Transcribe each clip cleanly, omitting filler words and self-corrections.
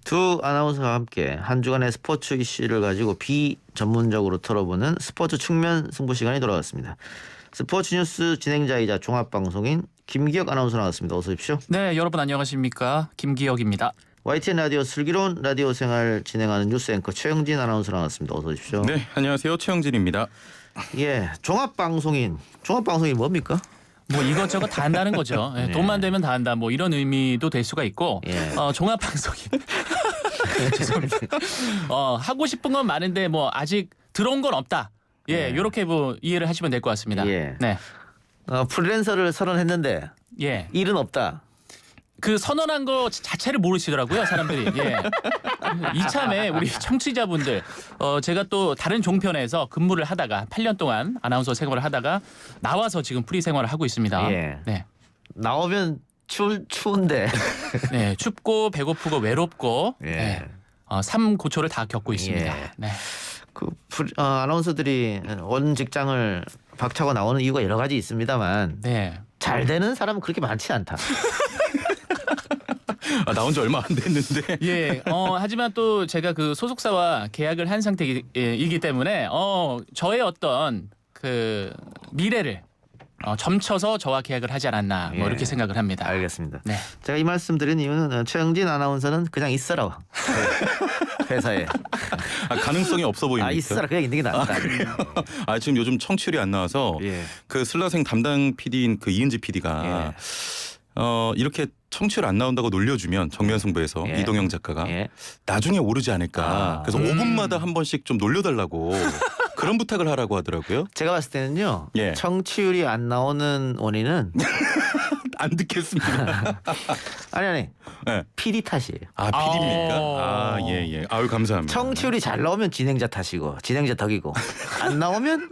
두 아나운서와 함께 한 주간의 스포츠 이슈를 가지고 비전문적으로 털어보는 스포츠 측면 승부 시간이 돌아왔습니다. 스포츠 뉴스 진행자이자 종합방송인 김기혁 아나운서 나왔습니다. 어서 오십시오. 네, 여러분 안녕하십니까? 김기혁입니다. YTN 라디오 슬기로운 라디오 생활 진행하는 뉴스 앵커 최영진 아나운서 나왔습니다. 어서 오십시오. 네, 안녕하세요. 최영진입니다. 예, 종합방송인 뭡니까? 뭐 이것저것 다 한다는 거죠. 예, 네. 돈만 되면 다 한다. 뭐 이런 의미도 될 수가 있고 예. 종합방송인 죄송합니다. 하고 싶은 건 많은데 뭐 아직 들어온 건 없다. 예, 이렇게 뭐 이해를 하시면 될 것 같습니다. 예. 네, 프리랜서를 선언했는데 예. 일은 없다. 그 선언한 거 자체를 모르시더라고요, 사람들이. 예. 이참에 우리 청취자분들, 제가 또 다른 종편에서 근무를 하다가 8년 동안 아나운서 생활을 하다가 나와서 지금 프리 생활을 하고 있습니다. 예. 네. 나오면 추운데. 네, 춥고 배고프고 외롭고 예. 네, 삶 고초를 다 겪고 있습니다. 예. 네. 아나운서들이 원 직장을 박차고 나오는 이유가 여러 가지 있습니다만 네. 잘 되는 사람은 그렇게 많지 않다. 나온 지 얼마 안 됐는데. 예. 하지만 또 제가 그 소속사와 계약을 한 상태이기 때문에 저의 어떤 그 미래를 점쳐서 저와 계약을 하지 않았나 뭐 예. 이렇게 생각을 합니다. 알겠습니다. 네. 제가 이 말씀 드린 이유는 최영진 아나운서는 그냥 있어라. 회사에. 가능성이 없어 보입니다. 있어라. 그냥 있는 게 낫다. 지금 요즘 청취율이 안 나와서 예. 그 슬라생 담당 PD인 그 이은지 PD가 이렇게 청취율 안 나온다고 놀려주면 정면 승부에서 예. 이동영 작가가 예. 나중에 오르지 않을까. 그래서 5분마다 한 번씩 좀 놀려달라고 그런 부탁을 하라고 하더라고요. 제가 봤을 때는요. 예. 청취율이 안 나오는 원인은 안 듣겠습니다. 아니 네. PD 탓이에요. PD입니까? 예. 아유 감사합니다. 청취율이 잘 나오면 진행자 탓이고 진행자 덕이고 안 나오면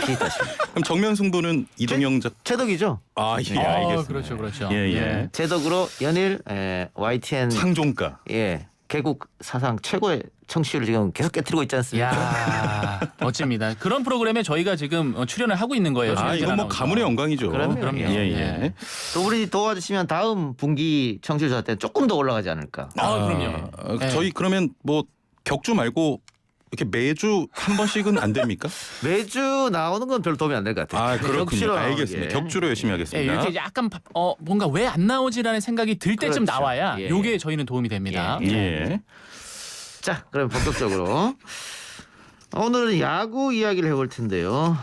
PD 탓이고. 그럼 정면 승부는 이동영 작가. 최덕이죠. 예, 알겠습니다. 그렇죠. 예. 최덕으로 연일 YTN 상종가. 개국 사상 최고의 청취율을 지금 계속 깨뜨리고 있지 않습니까? 야, 멋집니다. 그런 프로그램에 저희가 지금 출연을 하고 있는 거예요. 이건 뭐 아나운서. 가문의 영광이죠. 그럼요. 예. 또 우리 도와주시면 다음 분기 청취율 조사 때는 조금 더 올라가지 않을까. 그럼요. 네. 저희 그러면 뭐 격주 말고 이렇게 매주 한 번씩은 안 됩니까? 매주 나오는 건 별로 도움이 안 될 것 같아요. 그렇군요. 격주로 나오는 알겠습니다. 게. 격주로 열심히 예, 하겠습니다. 이렇게 약간 뭔가 왜 안 나오지라는 생각이 들 때쯤 그렇죠. 나와야 예. 요게 저희는 도움이 됩니다. 예. 자, 그럼 본격적으로 오늘은 야구 이야기를 해볼 텐데요.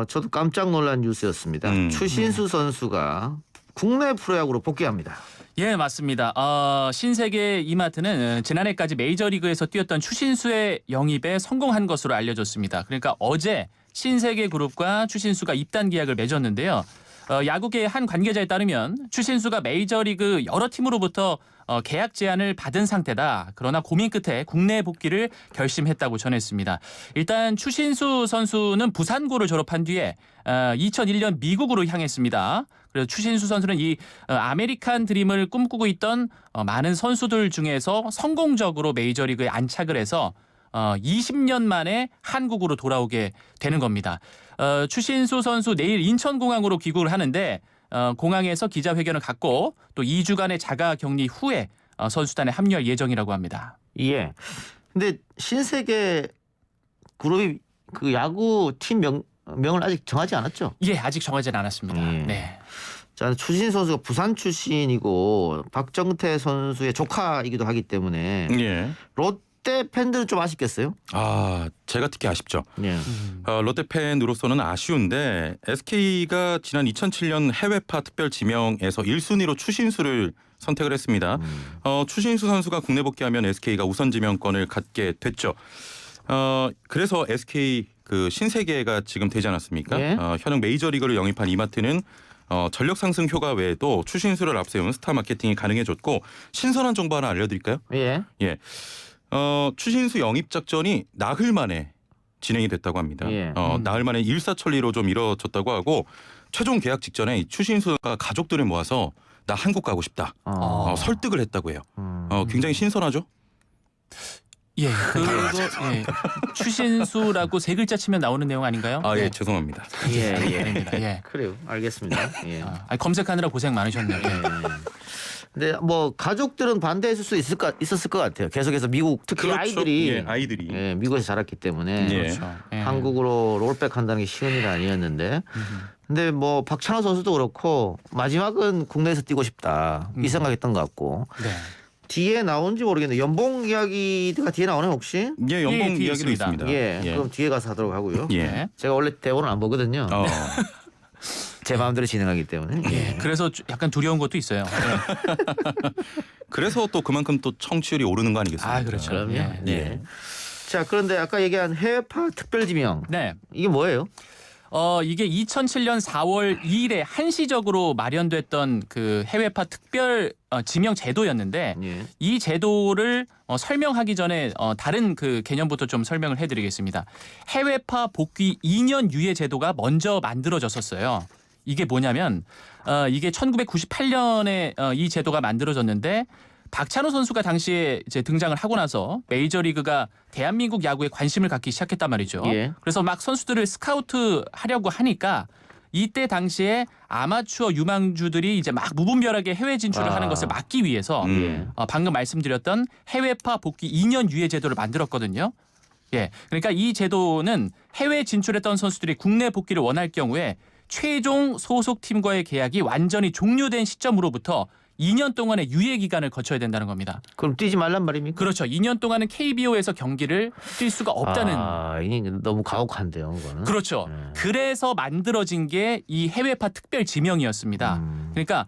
저도 깜짝 놀란 뉴스였습니다. 추신수 선수가 국내 프로야구로 복귀합니다. 예, 맞습니다. 신세계 이마트는 지난해까지 메이저리그에서 뛰었던 추신수의 영입에 성공한 것으로 알려졌습니다. 그러니까 어제 신세계 그룹과 추신수가 입단 계약을 맺었는데요. 야구계의 한 관계자에 따르면 추신수가 메이저리그 여러 팀으로부터 계약 제안을 받은 상태다. 그러나 고민 끝에 국내 복귀를 결심했다고 전했습니다. 일단 추신수 선수는 부산고를 졸업한 뒤에 2001년 미국으로 향했습니다. 그래서 추신수 선수는 이 아메리칸 드림을 꿈꾸고 있던 많은 선수들 중에서 성공적으로 메이저리그에 안착을 해서 20년 만에 한국으로 돌아오게 되는 겁니다. 추신수 선수 내일 인천공항으로 귀국을 하는데 공항에서 기자회견을 갖고 또 2주간의 자가격리 후에 선수단에 합류할 예정이라고 합니다. 예. 근데 신세계 그룹이 그 야구 팀 명을 아직 정하지 않았죠? 예, 아직 정하지는 않았습니다. 예. 네. 자, 추신 선수가 부산 출신이고 박정태 선수의 조카이기도 하기 때문에 예. 롯데 팬들은 좀 아쉽겠어요? 제가 특히 아쉽죠. 예. 롯데 팬으로서는 아쉬운데 SK가 지난 2007년 해외파 특별 지명에서 1순위로 추신수를 선택을 했습니다. 추신수 선수가 국내 복귀하면 SK가 우선 지명권을 갖게 됐죠. 그래서 SK 그 신세계가 지금 되지 않았습니까? 예. 현역 메이저리그를 영입한 이마트는 전력 상승 효과 외에도 추신수를 앞세운 스타 마케팅이 가능해졌고 신선한 정보 하나 알려드릴까요? 예. 추신수 영입 작전이 나흘 만에 진행이 됐다고 합니다. 예. 나흘 만에 일사천리로 좀 이루어졌다고 하고 최종 계약 직전에 가족들을 모아서 나 한국 가고 싶다. 설득을 했다고 해요. 굉장히 신선하죠? 예, 그거 추신수라고 세 글자 치면 나오는 내용 아닌가요? 예, 죄송합니다. 예. 예. 그래요. 알겠습니다. 예. 검색하느라 고생 많으셨네요. 예. 근데 뭐 가족들은 반대했을 수 있었을 것 같아요. 계속해서 미국 특히 그렇죠. 아이들이 예, 아이들이. 예, 미국에서 자랐기 때문에 예. 그렇죠. 예. 한국으로 롤백한다는 게 쉬운 일이 아니었는데 근데 뭐 박찬호 선수도 그렇고 마지막은 국내에서 뛰고 싶다 이 생각했던 것 같고 네. 뒤에 나온지 모르겠는데 연봉 이야기가 뒤에 나오나요 혹시? 예, 연봉 예, 뒤에 이야기도 있습니다. 있습니다. 예, 그럼 뒤에 가서 하도록 하고요. 예. 네. 제가 원래 대본을 안 보거든요. 제 마음대로 진행하기 때문에. 예. 그래서 약간 두려운 것도 있어요. 그래서 또 그만큼 또 청취율이 오르는 거 아니겠습니까? 아, 그렇죠. 그럼요. 예. 네. 자 그런데 아까 얘기한 해외파 특별지명 네. 이게 뭐예요? 이게 2007년 4월 2일에 한시적으로 마련됐던 그 해외파 특별 지명 제도였는데 예. 이 제도를 설명하기 전에 다른 그 개념부터 좀 설명을 해드리겠습니다. 해외파 복귀 2년 유예 제도가 먼저 만들어졌었어요. 이게 뭐냐면 이게 1998년에 이 제도가 만들어졌는데 박찬호 선수가 당시에 이제 등장을 하고 나서 메이저리그가 대한민국 야구에 관심을 갖기 시작했단 말이죠. 예. 그래서 막 선수들을 스카우트 하려고 하니까 이때 당시에 아마추어 유망주들이 이제 막 무분별하게 해외 진출을 하는 것을 막기 위해서 방금 말씀드렸던 해외파 복귀 2년 유예 제도를 만들었거든요. 예. 그러니까 이 제도는 해외 진출했던 선수들이 국내 복귀를 원할 경우에 최종 소속팀과의 계약이 완전히 종료된 시점으로부터 2년 동안의 유예 기간을 거쳐야 된다는 겁니다. 그럼 뛰지 말란 말입니까? 그렇죠. 2년 동안은 KBO에서 경기를 뛸 수가 없다는. 이게 너무 가혹한데요, 그거는. 그렇죠. 그래서 만들어진 게 이 해외파 특별 지명이었습니다. 그러니까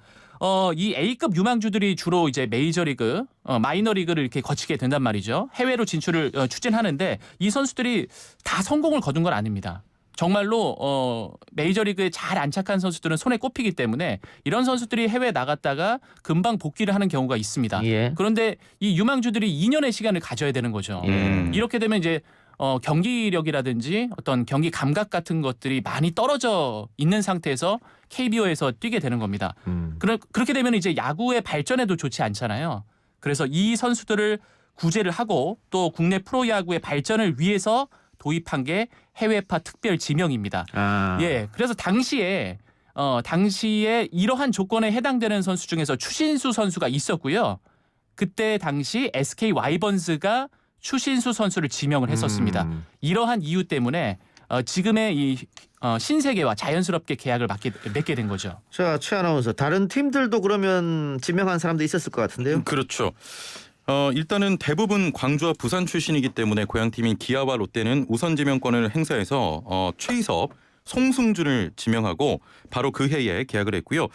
이 A급 유망주들이 주로 이제 메이저리그, 마이너리그를 이렇게 거치게 된단 말이죠. 해외로 진출을 추진하는데 이 선수들이 다 성공을 거둔 건 아닙니다. 정말로 메이저리그에 잘 안착한 선수들은 손에 꼽히기 때문에 이런 선수들이 해외에 나갔다가 금방 복귀를 하는 경우가 있습니다. 예. 그런데 이 유망주들이 2년의 시간을 가져야 되는 거죠. 이렇게 되면 이제 경기력이라든지 어떤 경기 감각 같은 것들이 많이 떨어져 있는 상태에서 KBO에서 뛰게 되는 겁니다. 그렇게 되면 이제 야구의 발전에도 좋지 않잖아요. 그래서 이 선수들을 구제를 하고 또 국내 프로야구의 발전을 위해서 도입한 게 해외파 특별 지명입니다. 예, 그래서 당시에 이러한 조건에 해당되는 선수 중에서 추신수 선수가 있었고요. 그때 당시 SK 와이번스가 추신수 선수를 지명을 했었습니다. 이러한 이유 때문에 지금의 이 신세계와 자연스럽게 계약을 맺게 된 거죠. 자, 최 아나운서, 다른 팀들도 그러면 지명한 사람도 있었을 것 같은데요? 그렇죠. 일단은 대부분 광주와 부산 출신이기 때문에 고향팀인 기아와 롯데는 우선 지명권을 행사해서 최희섭, 송승준을 지명하고 바로 그 해에 계약을 했고요.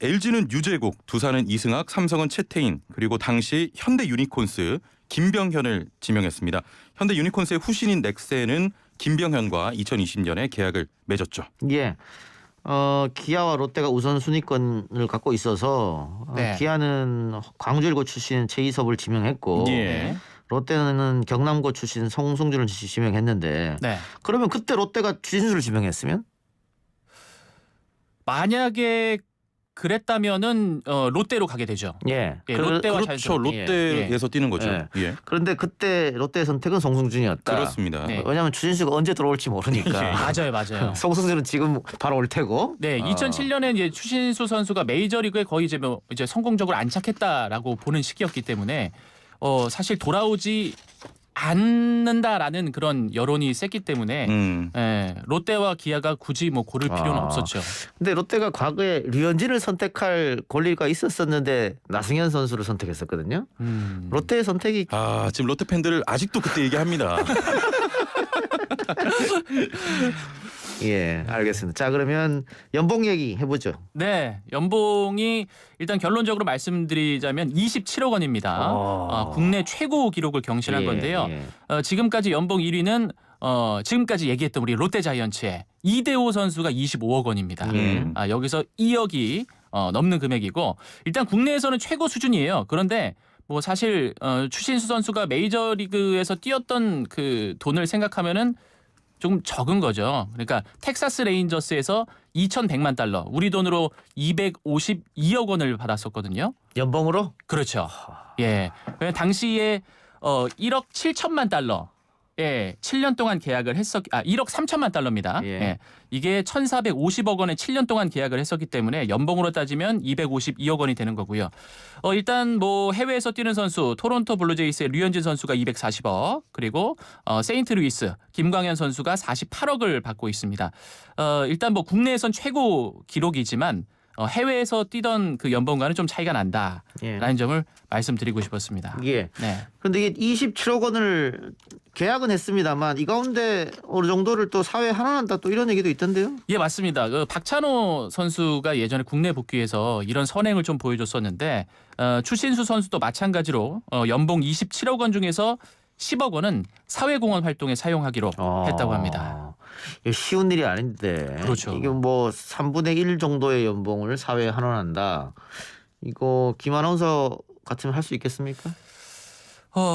LG는 유재국, 두산은 이승학, 삼성은 최태인, 그리고 당시 현대 유니콘스 김병현을 지명했습니다. 현대 유니콘스의 후신인 넥센은 김병현과 2020년에 계약을 맺었죠. 예. 기아와 롯데가 우선 순위권을 갖고 있어서 네. 기아는 광주일고 출신 최희섭을 지명했고 예. 롯데는 경남고 출신 송승준을 지명했는데 네. 그러면 그때 롯데가 추신수를 지명했으면? 만약에 그랬다면은 롯데로 가게 되죠. 예. 예, 롯데와 그렇죠. 자연스럽게. 롯데에서 뛰는 거죠. 예. 예. 그런데 그때 롯데의 선택은 송승준이었다. 그렇습니다. 네. 왜냐하면 추신수가 언제 들어올지 모르니까. 맞아요. 송승준은 지금 바로 올 테고. 네, 2007년에 이제 추신수 선수가 메이저리그에 거의 이제 성공적으로 안착했다라고 보는 시기였기 때문에 사실 돌아오지 않는다라는 그런 여론이 셌기 때문에 롯데와 기아가 굳이 뭐 고를 필요는 없었죠. 근데 롯데가 과거에 류현진을 선택할 권리가 있었었는데 나승현 선수를 선택했었거든요. 롯데의 선택이 지금 롯데 팬들 아직도 그때 얘기합니다. 예, 알겠습니다. 자, 그러면 연봉 얘기 해보죠. 네, 연봉이 일단 결론적으로 말씀드리자면 27억 원입니다. 국내 최고 기록을 경신한 건데요. 지금까지 연봉 1위는 지금까지 얘기했던 우리 롯데자이언츠의 이대호 선수가 25억 원입니다. 여기서 2억이 넘는 금액이고 일단 국내에서는 최고 수준이에요. 그런데 뭐 사실 추신수 선수가 메이저리그에서 뛰었던 그 돈을 생각하면은 좀 적은 거죠. 그러니까 텍사스 레인저스에서 2,100만 달러, 우리 돈으로 252억 원을 받았었거든요. 연봉으로? 그렇죠. 예. 당시에 1억 7천만 달러의 예, 7년 동안 계약을 1억 3천만 달러입니다. 예. 예. 이게 1,450억 원에 7년 동안 계약을 했었기 때문에 연봉으로 따지면 252억 원이 되는 거고요. 일단 뭐 해외에서 뛰는 선수 토론토 블루제이스의 류현진 선수가 240억 그리고 세인트루이스 김광현 선수가 48억을 받고 있습니다. 일단 뭐 국내에선 최고 기록이지만 해외에서 뛰던 그 연봉과는 좀 차이가 난다라는 예. 점을 말씀드리고 싶었습니다. 예. 네. 그런데 이게 27억 원을 계약은 했습니다만 이 가운데 어느 정도를 또 사회에 환원한다 또 이런 얘기도 있던데요. 예, 맞습니다. 박찬호 선수가 예전에 국내 복귀해서 이런 선행을 좀 보여줬었는데 추신수 선수도 마찬가지로 연봉 27억 원 중에서 10억 원은 사회공헌 활동에 사용하기로 했다고 합니다. 이게 쉬운 일이 아닌데. 그렇죠. 이게 뭐 3분의 1 정도의 연봉을 사회에 환원한다. 이거 김 아나운서 같으면 할 수 있겠습니까?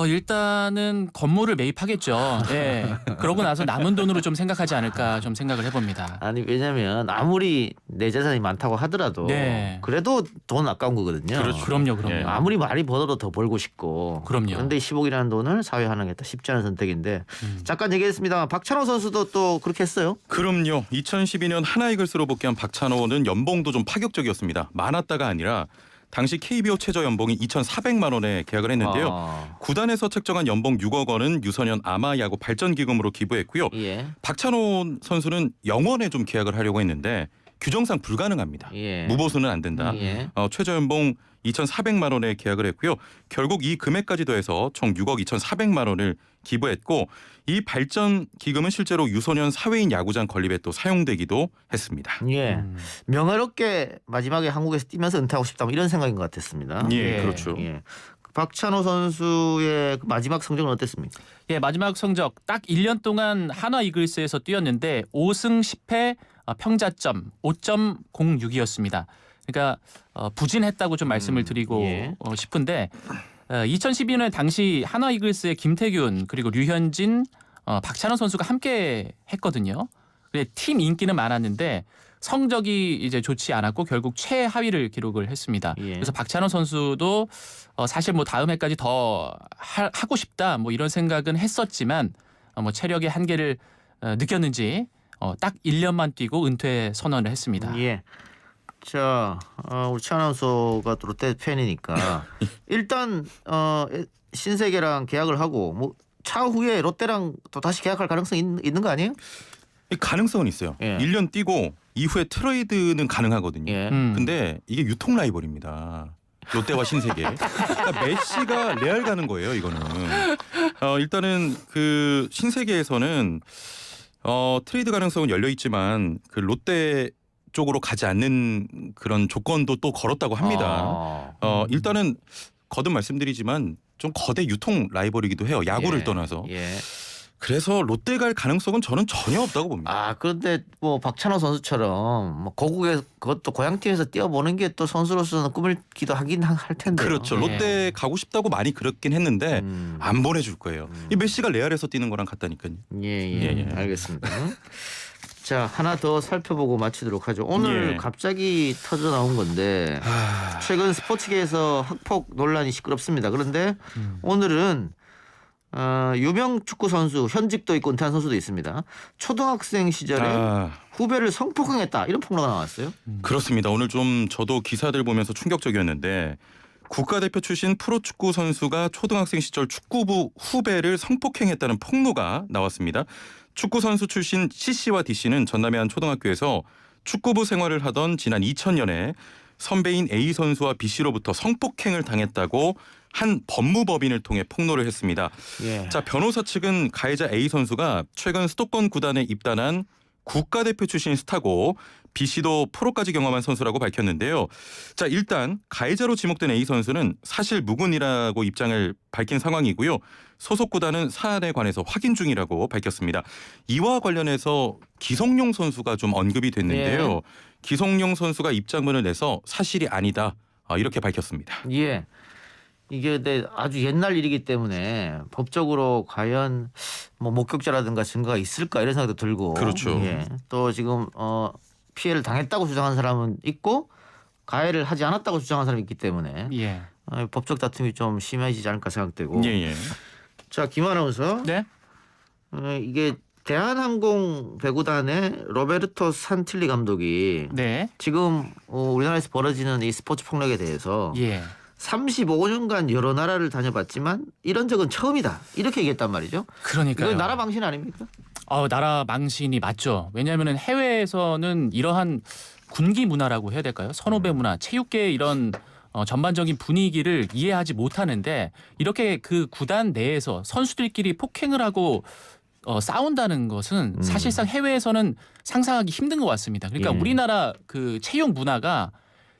일단은 건물을 매입하겠죠. 예. 그러고 나서 남은 돈으로 좀 생각하지 않을까 좀 생각을 해봅니다. 아니 왜냐면 아무리 내 재산이 많다고 하더라도 네. 그래도 돈 아까운 거거든요. 그렇죠. 그럼요, 그럼요. 예. 아무리 많이 벌어도 더 벌고 싶고. 그럼요. 그런데 10억이라는 돈을 사회에 환원하겠다 쉽지 않은 선택인데 잠깐 얘기했습니다만 박찬호 선수도 또 그렇게 했어요. 그럼요. 2012년 하나이글스로 복귀한 박찬호는 연봉도 좀 파격적이었습니다. 많았다가 아니라 당시 KBO 최저 연봉이 2,400만 원에 계약을 했는데요. 구단에서 책정한 연봉 6억 원은 유소년 아마야구 발전기금으로 기부했고요. 예. 박찬호 선수는 영원에 좀 계약을 하려고 했는데 규정상 불가능합니다. 예. 무보수는 안 된다. 예. 최저 연봉 2,400만 원에 계약을 했고요. 결국 이 금액까지 더해서 총 6억 2,400만 원을 기부했고 이 발전 기금은 실제로 유소년 사회인 야구장 건립에 또 사용되기도 했습니다. 예. 명예롭게 마지막에 한국에서 뛰면서 은퇴하고 싶다 뭐 이런 생각인 것 같았습니다. 예, 예. 그렇죠. 예. 박찬호 선수의 그 마지막 성적은 어땠습니까? 예, 마지막 성적 딱 1년 동안 한화 이글스에서 뛰었는데 5승 10패 평자점 5.06이었습니다. 그러니까 부진했다고 좀 말씀을 드리고 예. 싶은데 2012년 당시 한화 이글스의 김태균 그리고 류현진, 박찬호 선수가 함께 했거든요. 근데 팀 인기는 많았는데 성적이 이제 좋지 않았고 결국 최하위를 기록을 했습니다. 예. 그래서 박찬호 선수도 사실 뭐 다음 해까지 더 하고 싶다 뭐 이런 생각은 했었지만 뭐 체력의 한계를 느꼈는지 딱 1년만 뛰고 은퇴 선언을 했습니다. 예. 자, 우리 최 아나운서가 또 롯데 팬이니까 일단 신세계랑 계약을 하고 뭐 차후에 롯데랑 또 다시 계약할 가능성이 있는 거 아니에요? 가능성은 있어요. 예. 1년 뛰고 이후에 트레이드는 가능하거든요. 예. 근데 이게 유통 라이벌입니다. 롯데와 신세계. 그러니까 메시가 레알 가는 거예요. 이거는. 일단은 그 신세계에서는 트레이드 가능성은 열려 있지만 그 롯데 쪽으로 가지 않는 그런 조건도 또 걸었다고 합니다. 일단은 거듭 말씀드리지만 좀 거대 유통 라이벌이기도 해요. 야구를 예. 떠나서. 예. 그래서 롯데 갈 가능성은 저는 전혀 없다고 봅니다. 그런데 뭐 박찬호 선수처럼 뭐 고국에 그것도 고향팀에서 뛰어보는 게 또 선수로서는 꿈을기도 하긴 할 텐데. 그렇죠. 예. 롯데 가고 싶다고 많이 그랬긴 했는데 안 보내줄 거예요. 이 메시가 레알에서 뛰는 거랑 같다니까요. 예. 알겠습니다. 자, 하나 더 살펴보고 마치도록 하죠. 오늘 예. 갑자기 터져 나온 건데 최근 스포츠계에서 학폭 논란이 시끄럽습니다. 그런데 오늘은 유명 축구 선수 현직도 있고 은퇴한 선수도 있습니다. 초등학생 시절에 후배를 성폭행했다 이런 폭로가 나왔어요. 그렇습니다. 오늘 좀 저도 기사들 보면서 충격적이었는데 국가대표 출신 프로축구 선수가 초등학생 시절 축구부 후배를 성폭행했다는 폭로가 나왔습니다. 축구 선수 출신 C씨와 D씨는 전남의 한 초등학교에서 축구부 생활을 하던 지난 2000년에 선배인 A 선수와 B씨로부터 성폭행을 당했다고 한 법무법인을 통해 폭로를 했습니다. 예. 자, 변호사 측은 가해자 A 선수가 최근 수도권 구단에 입단한 국가대표 출신 스타고 B씨도 프로까지 경험한 선수라고 밝혔는데요. 자, 일단 가해자로 지목된 A 선수는 사실 무근이라고 입장을 밝힌 상황이고요. 소속 구단은 사안에 관해서 확인 중이라고 밝혔습니다. 이와 관련해서 기성용 선수가 좀 언급이 됐는데요. 예. 기성용 선수가 입장문을 내서 사실이 아니다 이렇게 밝혔습니다. 예. 이게 근데 아주 옛날 일이기 때문에 법적으로 과연 뭐 목격자라든가 증거가 있을까 이런 생각도 들고. 그렇죠. 예. 또 지금 피해를 당했다고 주장한 사람은 있고 가해를 하지 않았다고 주장한 사람이 있기 때문에 예. 법적 다툼이 좀 심해지지 않을까 생각되고. 예. 자, 김 아나운서. 네. 이게 대한항공 배구단의 로베르토 산틸리 감독이 네. 지금 우리나라에서 벌어지는 이 스포츠 폭력에 대해서 예. 35년간 여러 나라를 다녀봤지만 이런 적은 처음이다. 이렇게 얘기했단 말이죠. 그러니까요. 이거 나라 망신 아닙니까? 나라 망신이 맞죠. 왜냐하면 해외에서는 이러한 군기 문화라고 해야 될까요? 선후배 문화, 체육계의 이런 전반적인 분위기를 이해하지 못하는데 이렇게 그 구단 내에서 선수들끼리 폭행을 하고 싸운다는 것은 사실상 해외에서는 상상하기 힘든 것 같습니다. 그러니까 예. 우리나라 그 체육 문화가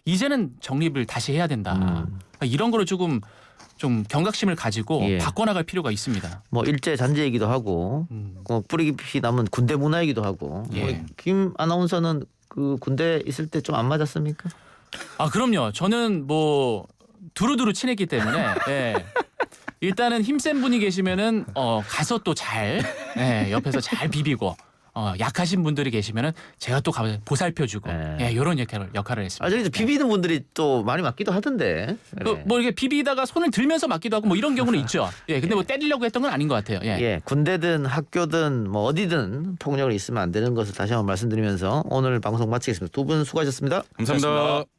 이제는 정립을 다시 해야 된다. 이런 거를 조금 좀 경각심을 가지고 예. 바꿔나갈 필요가 있습니다. 뭐 일제 잔재이기도 하고 뿌리 깊이 남은 군대 문화이기도 하고. 예. 김 아나운서는 그 군대 있을 때 좀 안 맞았습니까? 그럼요. 저는 뭐 두루두루 친했기 때문에 예. 일단은 힘센 분이 계시면은 가서 또 잘 옆에서 잘 비비고 약하신 분들이 계시면은 제가 또 가서 보살펴주고 이런 역할을 했습니다. 저기 비비는 분들이 또 많이 맞기도 하던데. 뭐 이렇게 비비다가 손을 들면서 맞기도 하고 뭐 이런 경우는 있죠. 근데 뭐 때리려고 했던 건 아닌 것 같아요. 군대든 학교든 뭐 어디든 폭력이 있으면 안 되는 것을 다시 한번 말씀드리면서 오늘 방송 마치겠습니다. 두 분 수고하셨습니다. 감사합니다. 고맙습니다.